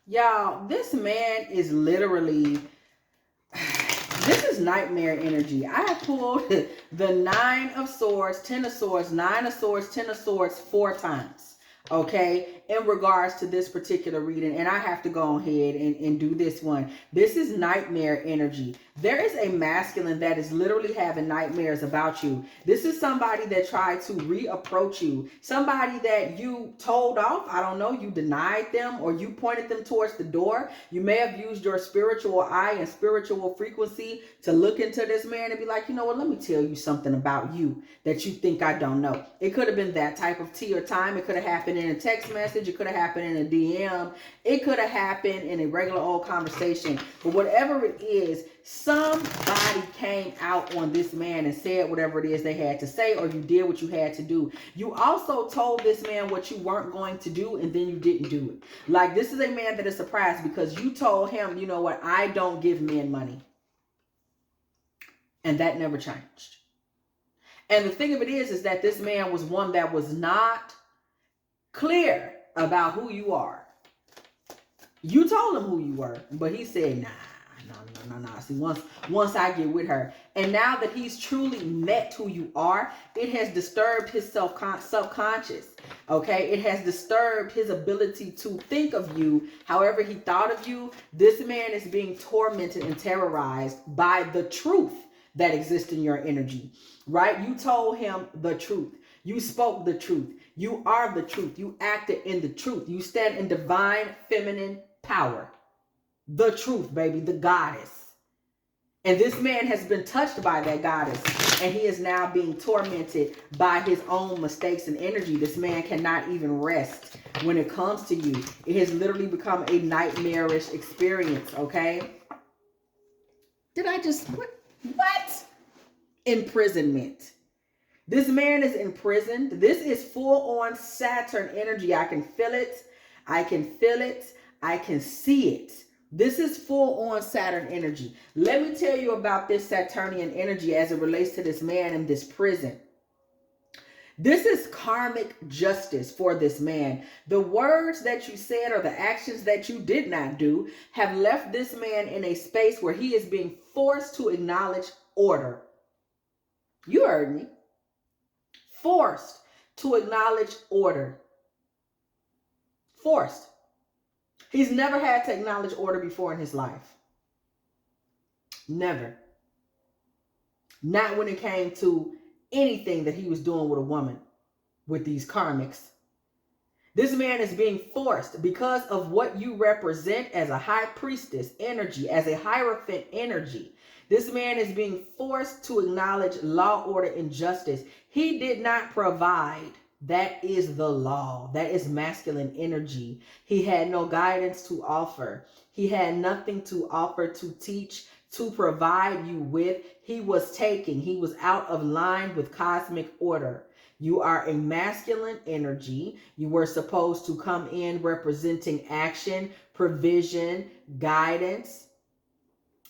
Y'all, this man is literally, this is nightmare energy. I have pulled the Nine of Swords, Ten of Swords, Nine of Swords, Ten of Swords 4 times. Okay, in regards to this particular reading, and I have to go ahead and do this one. This is nightmare energy. There is a masculine that is literally having nightmares about you. This is somebody that tried to reapproach you, somebody that you told off. I don't know, you denied them or you pointed them towards the door. You may have used your spiritual eye and spiritual frequency to look into this man and be like, you know what, let me tell you something about you that you think I don't know. It could have been that type of tea or time. It could have happened in a text message. It could have happened in a DM. It could have happened in a regular old conversation. But whatever it is, somebody came out on this man and said whatever it is they had to say, or you did what you had to do. You also told this man what you weren't going to do, and then you didn't do it. Like, this is a man that is surprised because you told him, you know what, I don't give men money. And that never changed. And the thing of it is that this man was one that was not clear about who you are. You told him who you were, but he said, nah. See, once I get with her, and now that he's truly met who you are, it has disturbed his subconscious. Okay, it has disturbed his ability to think of you however he thought of you. This man is being tormented and terrorized by the truth that exists in your energy, right? You told him the truth. You spoke the truth. You are the truth. You acted in the truth. You stand in divine feminine power. The truth, baby, the goddess. And this man has been touched by that goddess, and he is now being tormented by his own mistakes and energy. This man cannot even rest when it comes to you. It has literally become a nightmarish experience, okay? Did I just, what? Imprisonment. This man is imprisoned. This is full on Saturn energy. I can feel it. I can feel it. I can see it. This is full on Saturn energy. Let me tell you about this Saturnian energy as it relates to this man in this prison. This is karmic justice for this man. The words that you said or the actions that you did not do have left this man in a space where he is being forced to acknowledge order. You heard me. Forced to acknowledge order. Forced. He's never had to acknowledge order before in his life. Never. Not when it came to anything that he was doing with a woman, with these karmics. This man is being forced because of what you represent as a high priestess energy, as a hierophant energy. This man is being forced to acknowledge law, order, and justice. He did not provide. That is the law. That is masculine energy. He had no guidance to offer. He had nothing to offer, to teach, to provide you with. He was taking. He was out of line with cosmic order. You are a masculine energy. You were supposed to come in representing action, provision, guidance.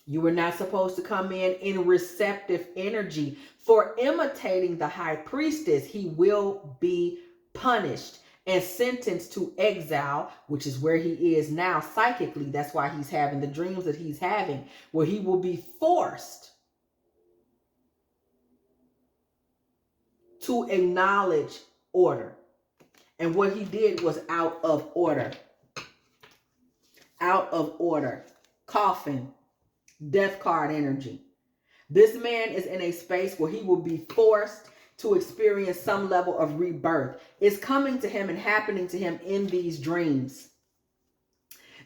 You were not supposed to come in receptive energy. For imitating the high priestess, he will be punished and sentenced to exile, which is where he is now psychically. That's why he's having the dreams that he's having, where he will be forced to acknowledge order. And what he did was out of order. Out of order. Coffin. Death card energy. This man is in a space where he will be forced to experience some level of rebirth. It's coming to him and happening to him in these dreams.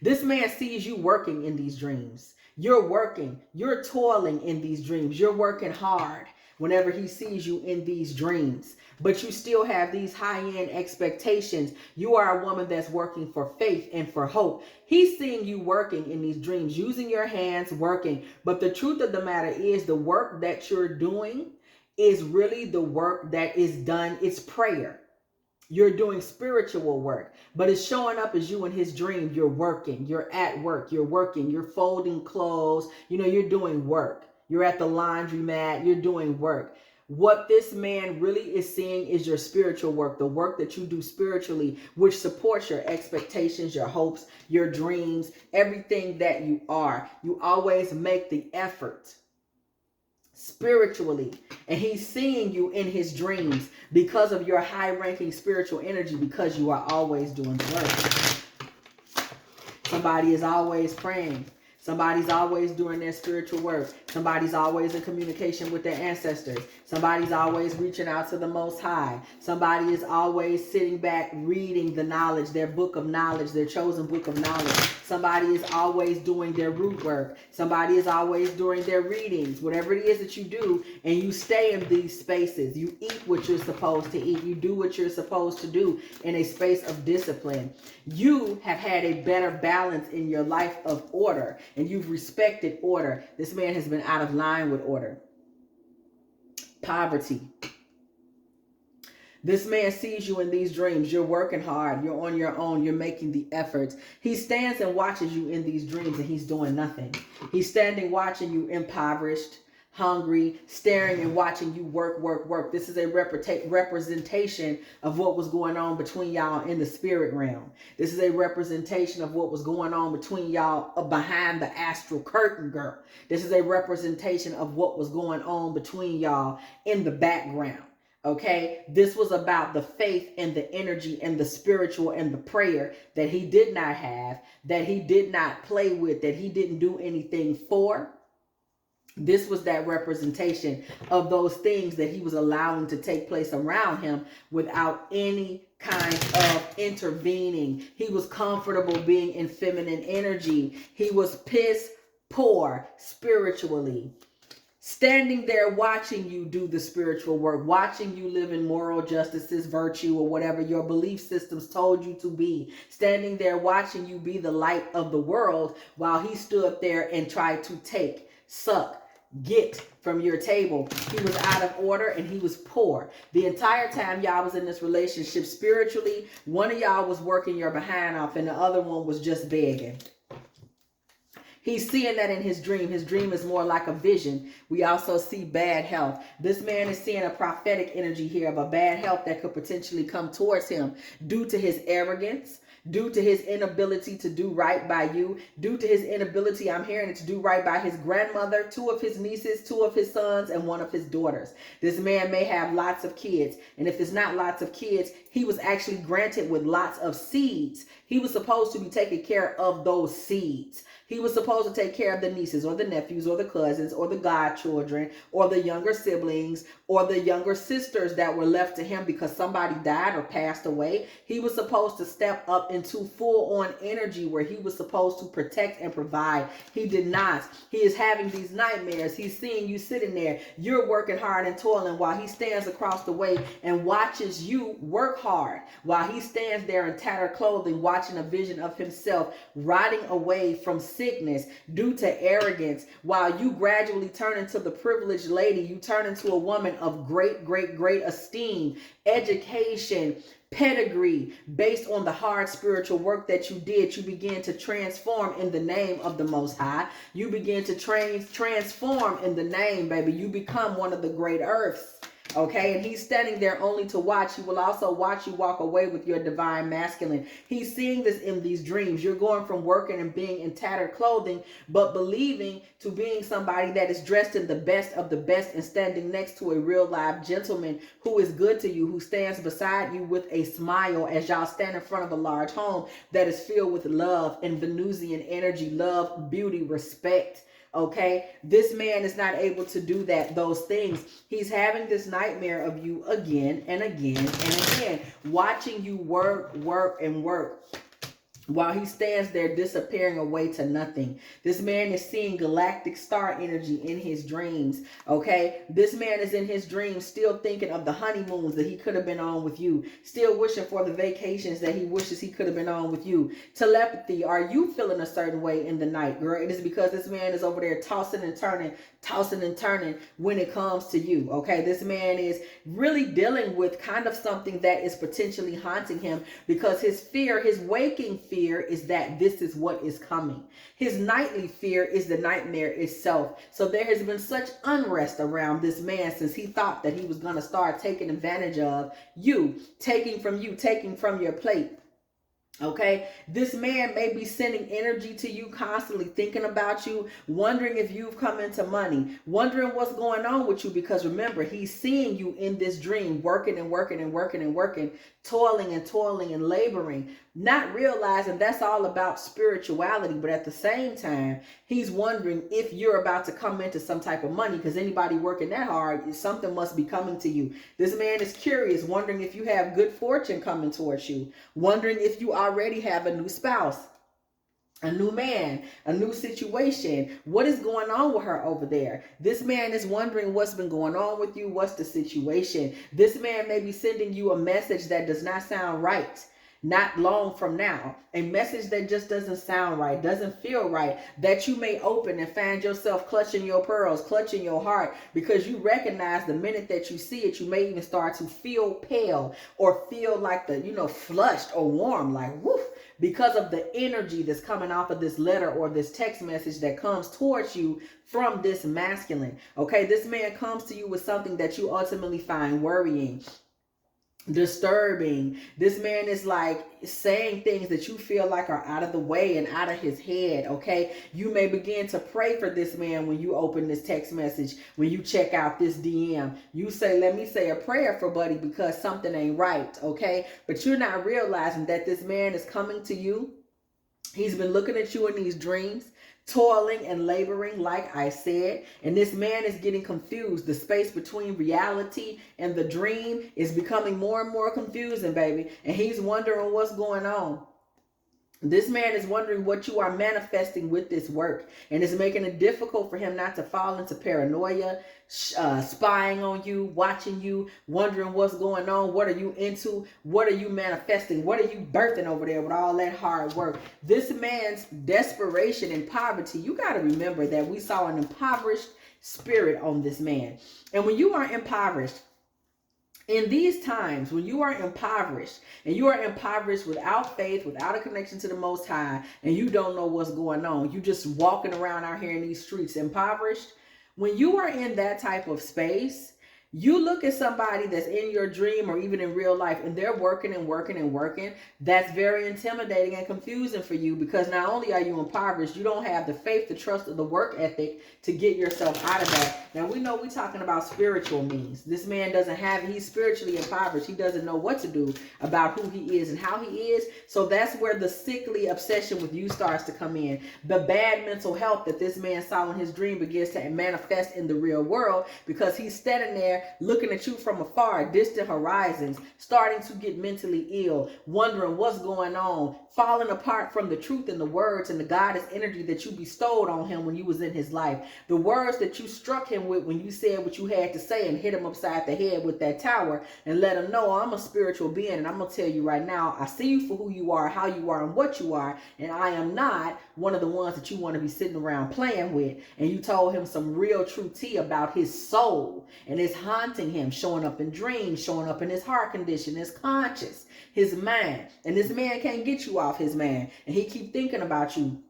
This man sees you working in these dreams. You're working. You're toiling in these dreams. You're working hard whenever he sees you in these dreams. But you still have these high-end expectations. You are a woman that's working for faith and for hope. He's seeing you working in these dreams, using your hands, working. But the truth of the matter is the work that you're doing is really the work that is done. It's prayer. You're doing spiritual work, but it's showing up as you in his dream. You're working. You're at work. You're working. You're folding clothes. You know, you're doing work. You're at the laundromat. You're doing work. What this man really is seeing is your spiritual work, the work that you do spiritually, which supports your expectations, your hopes, your dreams, everything that you are. You always make the effort spiritually, and he's seeing you in his dreams because of your high-ranking spiritual energy, because you are always doing the work. Somebody is always praying. Somebody's always doing their spiritual work. Somebody's always in communication with their ancestors. Somebody's always reaching out to the Most High. Somebody is always sitting back reading the knowledge, their book of knowledge, their chosen book of knowledge. Somebody is always doing their root work. Somebody is always doing their readings. Whatever it is that you do, and you stay in these spaces. You eat what you're supposed to eat. You do what you're supposed to do in a space of discipline. You have had a better balance in your life of order, and you've respected order. This man has been out of line with order. Poverty. This man sees you in these dreams. You're working hard. You're on your own. You're making the efforts. He stands and watches you in these dreams, and he's doing nothing. He's standing watching you impoverished, hungry, staring and watching you work. This is a representation of what was going on between y'all in the spirit realm. This is a representation of what was going on between y'all behind the astral curtain, girl. This is a representation of what was going on between y'all in the background. Okay, this was about the faith and the energy and the spiritual and the prayer that he did not have, that he did not play with, that he didn't do anything for. This was that representation of those things that he was allowing to take place around him without any kind of intervening. He was comfortable being in feminine energy. He was piss poor spiritually. Standing there watching you do the spiritual work, watching you live in moral justices, virtue, or whatever your belief systems told you to be. Standing there watching you be the light of the world while he stood there and tried to take, suck, get from your table. He was out of order and he was poor. The entire time y'all was in this relationship spiritually, one of y'all was working your behind off and the other one was just begging. He's seeing that in his dream. His dream is more like a vision. We also see bad health. This man is seeing a prophetic energy here of a bad health that could potentially come towards him due to his arrogance, due to his inability to do right by you, due to his inability, I'm hearing it, to do right by his grandmother, 2 of his nieces, 2 of his sons, and 1 of his daughters. This man may have lots of kids. And if it's not lots of kids, he was actually granted with lots of seeds. He was supposed to be taking care of those seeds. He was supposed to take care of the nieces or the nephews or the cousins or the godchildren or the younger siblings or the younger sisters that were left to him because somebody died or passed away. He was supposed to step up into full-on energy where he was supposed to protect and provide. He did not. He is having these nightmares. He's seeing you sitting there. You're working hard and toiling while he stands across the way and watches you work hard, while he stands there in tattered clothing watching a vision of himself rotting away from sickness due to arrogance. While you gradually turn into the privileged lady, you turn into a woman of great esteem, education, pedigree, based on the hard spiritual work that you did. You begin to transform in the name of the Most High. You begin to transform in the name, baby. You become one of the great earths. Okay, and he's standing there only to watch. He will also watch you walk away with your divine masculine. He's seeing this in these dreams. You're going from working and being in tattered clothing, but believing, to being somebody that is dressed in the best of the best and standing next to a real live gentleman who is good to you, who stands beside you with a smile as y'all stand in front of a large home that is filled with love and Venusian energy, love, beauty, respect. Okay, this man is not able to do those things. He's having this nightmare of you again and again and again, watching you work while he stands there disappearing away to nothing. This man is seeing galactic star energy in his dreams. Okay, this man is in his dreams still thinking of the honeymoons that he could have been on with you, still wishing for the vacations that he wishes he could have been on with you. Telepathy. Are you feeling a certain way in the night, girl? It is because this man is over there tossing and turning when it comes to you. Okay, this man is really dealing with kind of something that is potentially haunting him because his fear, his waking fear, fear is that this is what is coming. His nightly fear is the nightmare itself. So there has been such unrest around this man since he thought that he was going to start taking advantage of you, taking from your plate. Okay, this man may be sending energy to you, constantly thinking about you, wondering if you've come into money, wondering what's going on with you, because remember, he's seeing you in this dream, working and working and working and working, toiling and laboring, not realizing that's all about spirituality. But at the same time, he's wondering if you're about to come into some type of money, because anybody working that hard, something must be coming to you. This man is curious, wondering if you have good fortune coming towards you, wondering if you already have a new spouse, a new man, a new situation. What is going on with her over there? This man is wondering what's been going on with you. What's the situation? This man may be sending you a message that does not sound right. Not long from now, a message that just doesn't sound right, doesn't feel right, that you may open and find yourself clutching your pearls, clutching your heart, because you recognize the minute that you see it, you may even start to feel pale or feel like flushed or warm, like woof, because of the energy that's coming off of this letter or this text message that comes towards you from this masculine. Okay, this man comes to you with something that you ultimately find worrying, disturbing. This man is like saying things that you feel like are out of the way and out of his head. Okay, you may begin to pray for this man when you open this text message, when you check out this DM. You say, let me say a prayer for buddy because something ain't right. Okay, but you're not realizing that this man is coming to you. He's been looking at you in these dreams, toiling and laboring, like I said, and this man is getting confused. The space between reality and the dream is becoming more and more confusing, baby, and he's wondering what's going on. This man is wondering what you are manifesting with this work, and it's making it difficult for him not to fall into paranoia, spying on you, watching you, wondering what's going on. What are you into? What are you manifesting? What are you birthing over there with all that hard work? This man's desperation and poverty, you got to remember that we saw an impoverished spirit on this man. And when you are impoverished, in these times, when you are impoverished, and you are impoverished without faith, without a connection to the Most High, and you don't know what's going on, you just walking around out here in these streets impoverished. When you are in that type of space, you look at somebody that's in your dream or even in real life, and they're working and working and working. That's very intimidating and confusing for you, because not only are you impoverished, you don't have the faith, the trust, or the work ethic to get yourself out of that. Now, we know we're talking about spiritual means. This man doesn't have, he's spiritually impoverished. He doesn't know what to do about who he is and how he is. So that's where the sickly obsession with you starts to come in. The bad mental health that this man saw in his dream begins to manifest in the real world, because he's standing there looking at you from afar, distant horizons, starting to get mentally ill, wondering what's going on, falling apart from the truth and the words and the goddess energy that you bestowed on him when you was in his life. The words that you struck him with when you said what you had to say and hit him upside the head with that tower and let him know, I'm a spiritual being, and I'm going to tell you right now, I see you for who you are, how you are, and what you are, and I am not one of the ones that you want to be sitting around playing with. And you told him some real true tea about his soul, and it's haunting him, showing up in dreams, showing up in his heart condition, his conscious, his mind. And this man can't get you off his mind, and he keep thinking about you,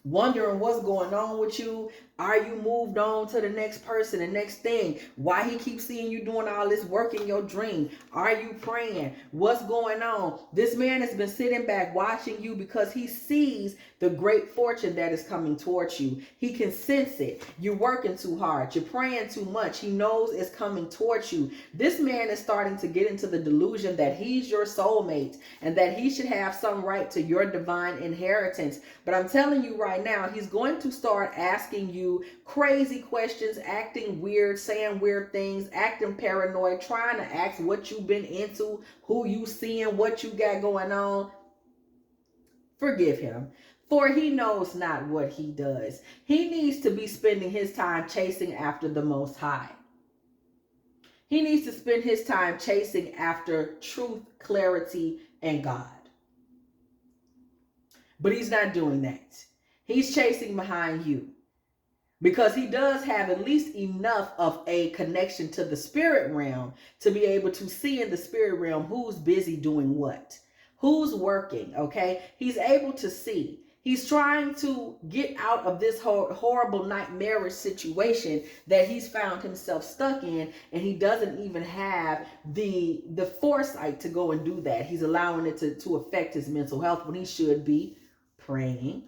wondering what's going on with you. Are you moved on to the next person, the next thing? Why he keeps seeing you doing all this work in your dream? Are you praying? What's going on? This man has been sitting back watching you because he sees the great fortune that is coming towards you. He can sense it. You're working too hard. You're praying too much. He knows it's coming towards you. This man is starting to get into the delusion that he's your soulmate and that he should have some right to your divine inheritance. But I'm telling you right now, he's going to start asking you crazy questions, acting weird, saying weird things, acting paranoid, trying to ask what you've been into, who you seeing, what you got going on. Forgive him, for he knows not what he does. He needs to be spending his time chasing after the Most High. He needs to spend his time chasing after truth, clarity, and God. But he's not doing that. He's chasing behind you, because he does have at least enough of a connection to the spirit realm to be able to see in the spirit realm who's busy doing what, Who's working, okay? He's able to see. He's trying to get out of this horrible nightmarish situation that he's found himself stuck in, and he doesn't even have the foresight to go and do that. He's allowing it to affect his mental health when he should be praying,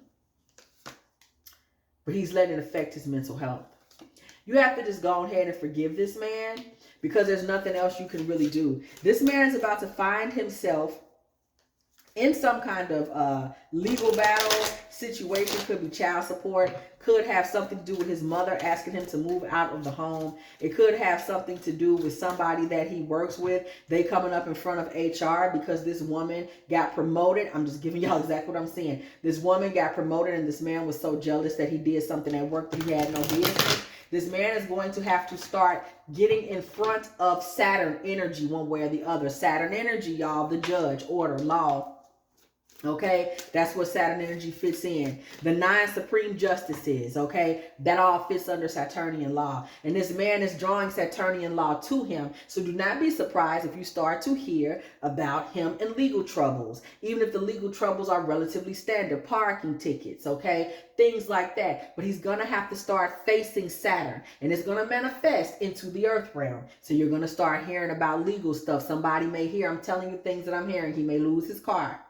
but he's letting it affect his mental health. You have to just go ahead and forgive this man, because there's nothing else you can really do. This man is about to find himself in some kind of legal battle situation. Could be child support. Could have something to do with his mother asking him to move out of the home. It could have something to do with somebody that he works with. They coming up in front of HR because this woman got promoted. I'm just giving y'all exactly what I'm saying. This woman got promoted, and this man was so jealous that he did something at work that he had no business. This man is going to have to start getting in front of Saturn energy one way or the other. Saturn energy, y'all, the judge, order, law. Okay, that's what Saturn energy fits in. The 9 supreme justices, okay, that all fits under Saturnian law. And this man is drawing Saturnian law to him. So do not be surprised if you start to hear about him in legal troubles, even if the legal troubles are relatively standard, parking tickets, okay, things like that. But he's going to have to start facing Saturn, and it's going to manifest into the earth realm. So you're going to start hearing about legal stuff. Somebody may hear, I'm telling you things that I'm hearing. He may lose his car.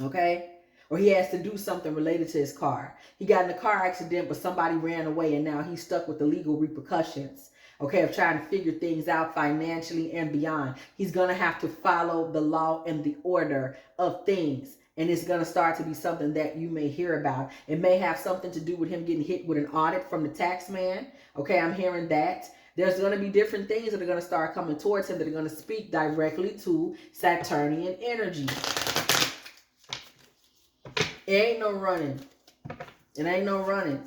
Okay, or he has to do something related to his car. He got in a car accident, but somebody ran away, and now he's stuck with the legal repercussions, okay, of trying to figure things out financially and beyond. He's going to have to follow the law and the order of things, and it's going to start to be something that you may hear about. It may have something to do with him getting hit with an audit from the tax man. Okay, I'm hearing that. There's going to be different things that are going to start coming towards him that are going to speak directly to Saturnian energy. It ain't no running. It ain't no running.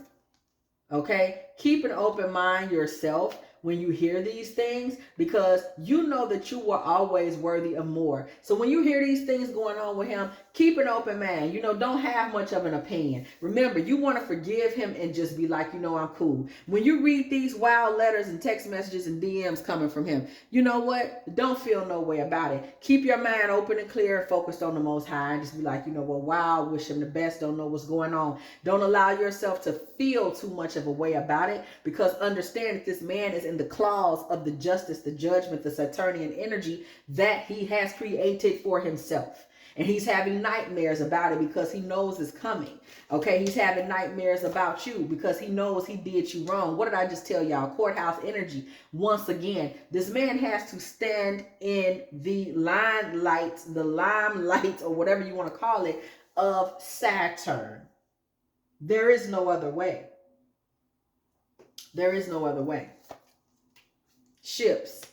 Okay? Keep an open mind yourself when you hear these things, because you know that you were always worthy of more. So when you hear these things going on with him, keep an open mind. You know, don't have much of an opinion. Remember, you want to forgive him and just be like, you know, I'm cool. When you read these wild letters and text messages and DMs coming from him, you know what? Don't feel no way about it. Keep your mind open and clear, focused on the Most High, and just be like, you know what? Wow, wish him the best. Don't know what's going on. Don't allow yourself to feel too much of a way about it, because understand that this man is in the claws of the justice, the judgment, the Saturnian energy that he has created for himself. And he's having nightmares about it because he knows it's coming. Okay, he's having nightmares about you because he knows he did you wrong. What did I just tell y'all? Courthouse energy. Once again, this man has to stand in the limelight, or whatever you want to call it, of Saturn. There is no other way. There is no other way. Ships.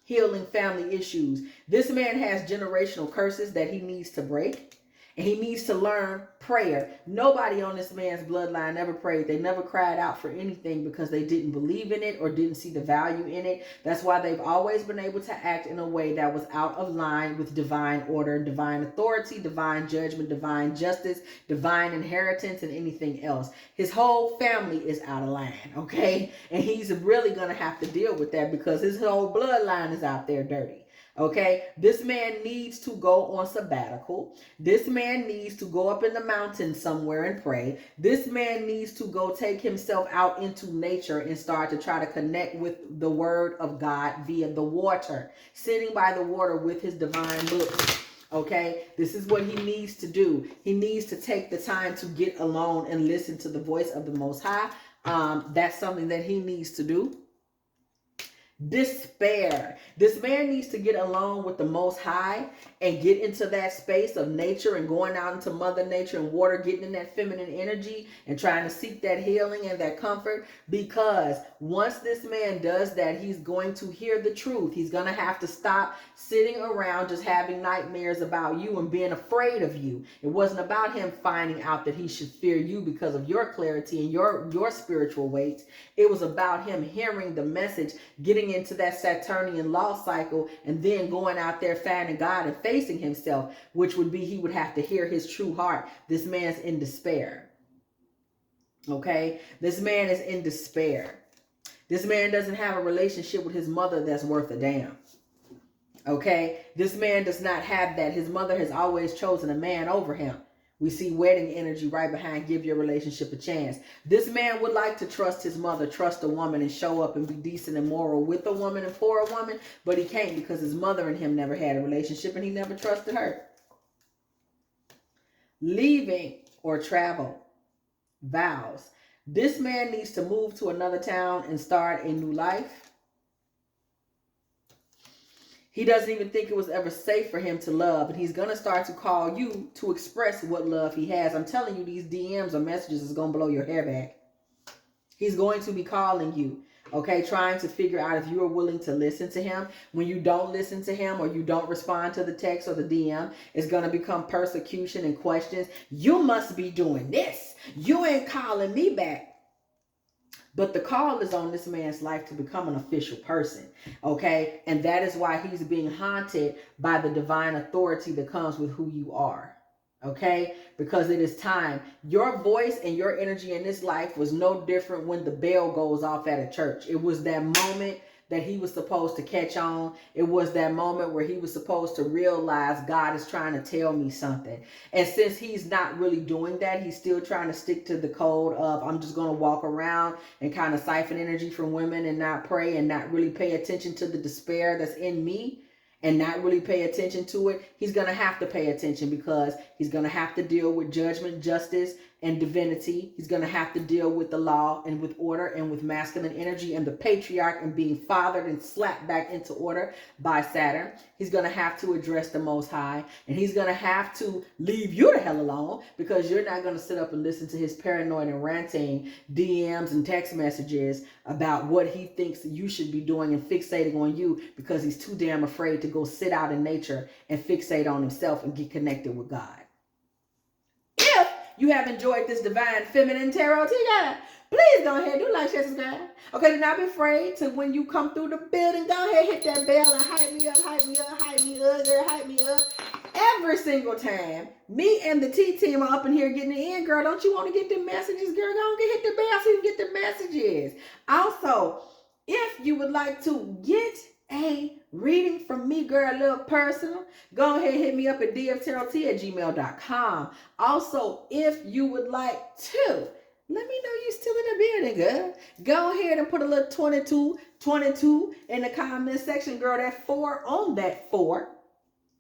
Healing family issues. This man has generational curses that he needs to break. And he needs to learn prayer. Nobody on this man's bloodline ever prayed. They never cried out for anything because they didn't believe in it or didn't see the value in it. That's why they've always been able to act in a way that was out of line with divine order, divine authority, divine judgment, divine justice, divine inheritance, and anything else. His whole family is out of line, okay? And he's really going to have to deal with that because his whole bloodline is out there dirty. Okay, this man needs to go on sabbatical. This man needs to go up in the mountains somewhere and pray. This man needs to go take himself out into nature and start to try to connect with the word of God via the water, sitting by the water with his divine books. Okay, this is what he needs to do. He needs to take the time to get alone and listen to the voice of the Most High. That's something that he needs to do. Despair. This man needs to get along with the Most High and get into that space of nature and going out into Mother Nature and water, getting in that feminine energy and trying to seek that healing and that comfort, because once this man does that, he's going to hear the truth. He's going to have to stop sitting around just having nightmares about you and being afraid of you. It wasn't about him finding out that he should fear you because of your clarity and your spiritual weight. It was about him hearing the message, getting into that Saturnian law cycle, and then going out there finding God and facing himself, which would be he would have to hear his true heart. This man's in despair. Okay? This man is in despair. This man doesn't have a relationship with his mother that's worth a damn. Okay, this man does not have that. His mother has always chosen a man over him. We see wedding energy right behind give your relationship a chance. This man would like to trust his mother, trust a woman, and show up and be decent and moral with a woman and for a woman, but he can't because his mother and him never had a relationship and he never trusted her. Leaving or travel. Vows. This man needs to move to another town and start a new life. He doesn't even think it was ever safe for him to love. And he's going to start to call you to express what love he has. I'm telling you, these DMs or messages is going to blow your hair back. He's going to be calling you, okay, trying to figure out if you are willing to listen to him. When you don't listen to him or you don't respond to the text or the DM, it's going to become persecution and questions. You must be doing this. You ain't calling me back. But the call is on this man's life to become an official person, okay? And that is why he's being haunted by the divine authority that comes with who you are, okay? Because it is time. Your voice and your energy in this life was no different when the bell goes off at a church. It was that moment that he was supposed to catch on. It was that moment where he was supposed to realize God is trying to tell me something. And since he's not really doing that, he's still trying to stick to the code of I'm just going to walk around and kind of siphon energy from women and not pray and not really pay attention to the despair that's in me and not really pay attention to it. He's going to have to pay attention because he's going to have to deal with judgment, justice, and divinity. He's going to have to deal with the law and with order and with masculine energy and the patriarch and being fathered and slapped back into order by Saturn. He's going to have to address the Most High, and he's going to have to leave you the hell alone because you're not going to sit up and listen to his paranoid and ranting DMs and text messages about what he thinks you should be doing and fixating on you because he's too damn afraid to go sit out in nature and fixate on himself and get connected with God. If you have enjoyed this divine feminine tarot guide, please go ahead, do like, share, subscribe. Okay, do not be afraid to when you come through the building, go ahead, hit that bell and hype me up, hype me up, hype me up, girl, hype me up. Every single time, me and the T-team are up in here getting it in, girl. Don't you want to get the messages, girl? Go on, hit the bell so you can get the messages. Also, if you would like to get a reading from me, girl, a little personal, go ahead and hit me up at dftarottea@gmail.com. Also, if you would like to, let me know you still in the building, girl. Go ahead and put a little 22 in the comment section, girl. That 4 on that 4.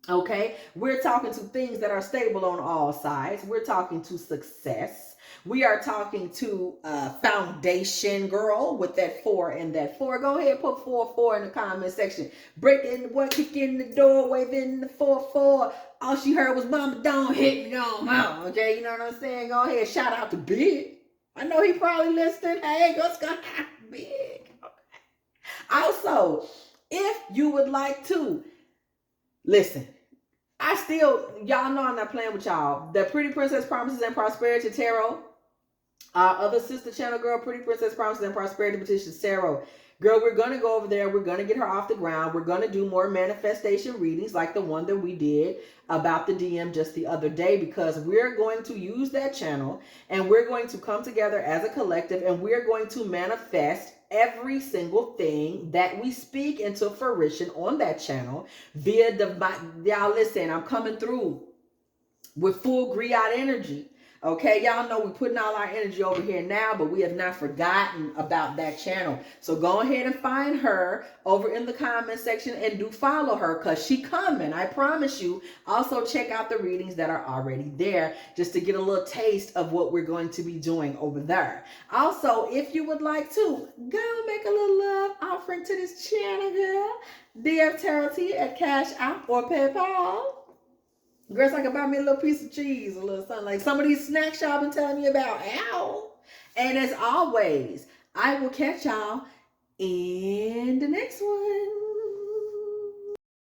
Okay, we're talking to things that are stable on all sides. We're talking to success. We are talking to foundation, girl, with that 4 and that 4. Go ahead, put 4 in the comment section. Break in the boy, kick in the door, wave in the 4. All she heard was, "Mama, don't hit me no more." Okay, you know what I'm saying? Go ahead, shout out to Big. I know he probably listening. Hey, what's going on, Big? Okay. Also, if you would like to listen, y'all know I'm not playing with y'all. The Pretty Princess Promises and Prosperity Tarot. Our other sister channel, girl, Pretty Princess Promises and Prosperity Petitions Tarot. Girl, we're going to go over there. We're going to get her off the ground. We're going to do more manifestation readings like the one that we did about the DM just the other day, because we're going to use that channel and we're going to come together as a collective and we're going to manifest every single thing that we speak into fruition on that channel via y'all listen, I'm coming through with full griot energy. Okay, y'all know we're putting all our energy over here now, but we have not forgotten about that channel. So go ahead and find her over in the comment section and do follow her because she coming, I promise you. Also check out the readings that are already there just to get a little taste of what we're going to be doing over there. Also, if you would like to, go make a little love offering to this channel, girl. dftarottea at Cash App or PayPal. Girls, I can buy me a little piece of cheese, a little something like some of these snacks y'all been telling me about. Ow! And as always, I will catch y'all in the next one.